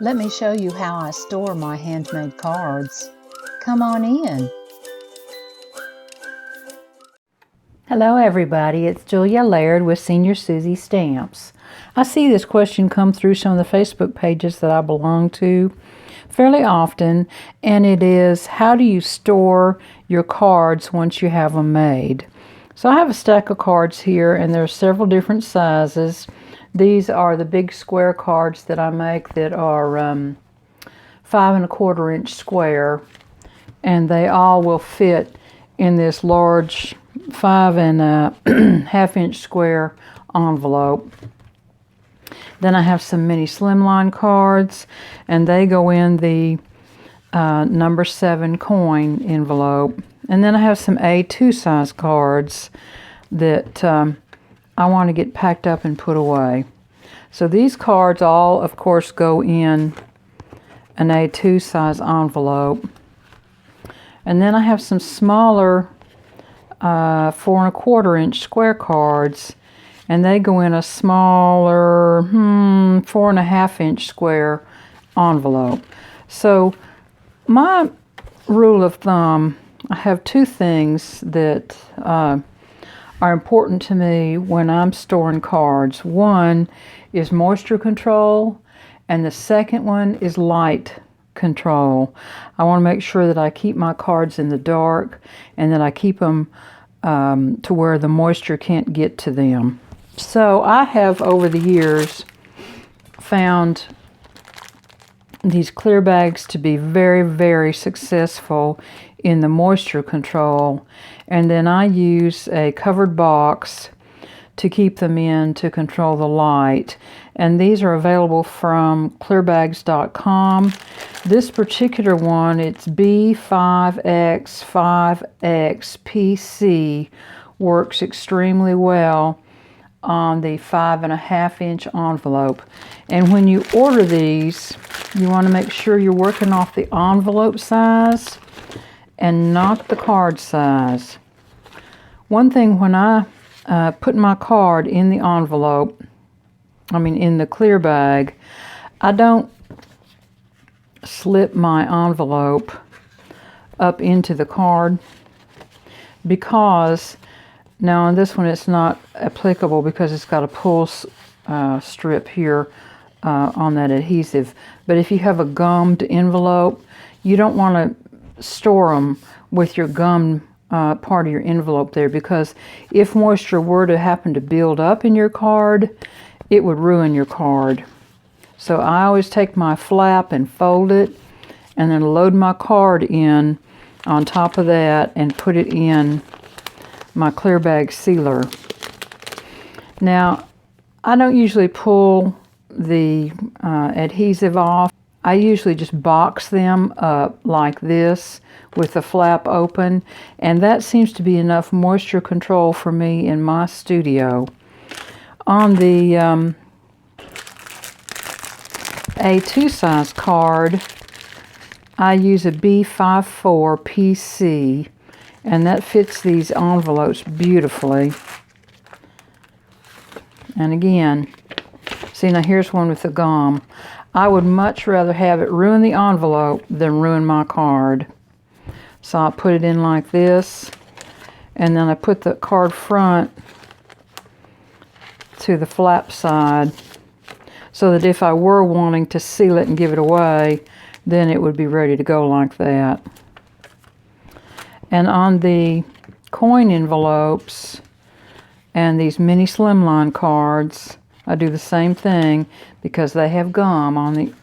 Let me show you how I store my handmade cards. Come on in. Hello everybody, it's Julia Laird with Senior Susie Stamps. I see this question come through some of the Facebook pages that I belong to fairly often, and it is, how do you store your cards once you have them made? So I have a stack of cards here, and there are several different sizes. These are the big square cards that I make that are 5¼ inch square, and they all will fit in this large 5½ inch square envelope. Then I have some mini slimline cards, and they go in the number 7 coin envelope. And then I have some A2 size cards that I want to get packed up and put away. So these cards all, of course, go in an A2 size envelope. And then I have some smaller 4¼ inch square cards, and they go in a smaller 4½ inch square envelope. So my rule of thumb, I have two things that are important to me when I'm storing cards. One is moisture control, and the second one is light control. I want to make sure that I keep my cards in the dark and that I keep them to where the moisture can't get to them. So I have over the years found these clear bags to be very, very successful in the moisture control, and then I use a covered box to keep them in to control the light. And these are available from clearbags.com. This particular one, it's B55X PC, works extremely well on the 5½ inch envelope. And when you order these, you want to make sure you're working off the envelope size and not the card size. One thing, when I put my card in the envelope, in the clear bag, I don't slip my envelope up into the card, because now on this one it's not applicable because it's got a pull strip here on that adhesive. But if you have a gummed envelope, you don't want to store them with your gum part of your envelope there, because if moisture were to happen to build up in your card, it would ruin your card. So I always take my flap and fold it, and then load my card in on top of that and put it in my clear bag sealer. Now, I don't usually pull the adhesive off. I usually just box them up like this with the flap open, and that seems to be enough moisture control for me in my studio. On the A2 size card, I use a B54 PC, and that fits these envelopes beautifully. And again, see, now here's one with the gum. I would much rather have it ruin the envelope than ruin my card. So I'll put it in like this, and then I put the card front to the flap side, so that if I were wanting to seal it and give it away, then it would be ready to go like that. And on the coin envelopes and these mini slimline cards, I do the same thing, because they have gum on the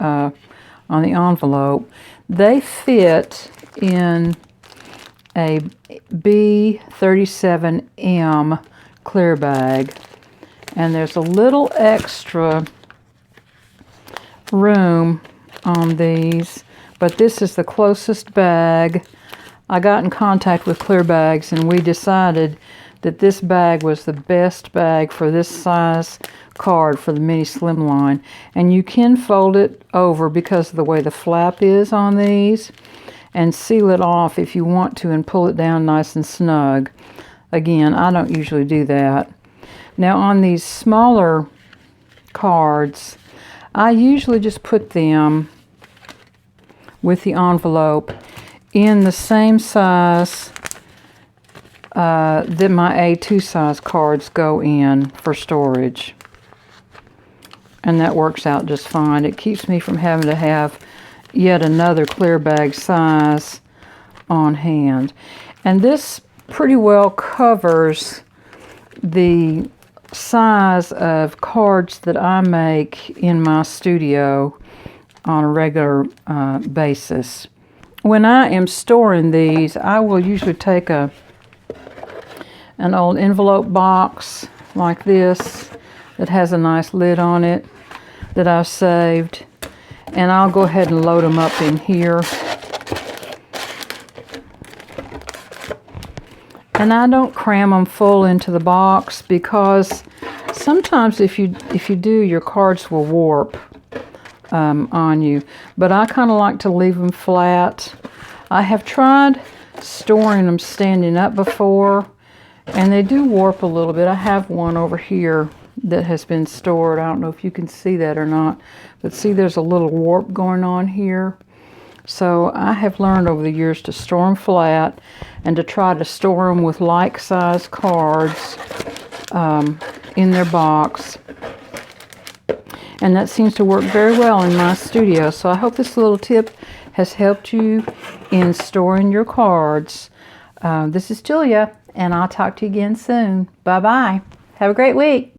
envelope. They fit in a B37M clear bag, and there's a little extra room on these, but this is the closest bag. I got in contact with Clear Bags, and we decided that this bag was the best bag for this size card for the mini slimline. And you can fold it over because of the way the flap is on these, and seal it off if you want to and pull it down nice and snug. Again, I don't usually do that. Now on these smaller cards, I usually just put them with the envelope in the same size that my A2 size cards go in for storage. And that works out just fine. It keeps me from having to have yet another clear bag size on hand. And this pretty well covers the size of cards that I make in my studio on a regular basis. When I am storing these, I will usually take an old envelope box like this that has a nice lid on it that I've saved, and I'll go ahead and load them up in here. And I don't cram them full into the box because sometimes if you do, your cards will warp on you. But I kind of like to leave them flat. I have tried storing them standing up before, and they do warp a little bit. I have one over here that has been stored. I don't know if you can see that or not, but see, there's a little warp going on here. So I have learned over the years to store them flat and to try to store them with like-size cards in their box. And that seems to work very well in my studio. So I hope this little tip has helped you in storing your cards. This is Julia, and I'll talk to you again soon. Bye-bye. Have a great week.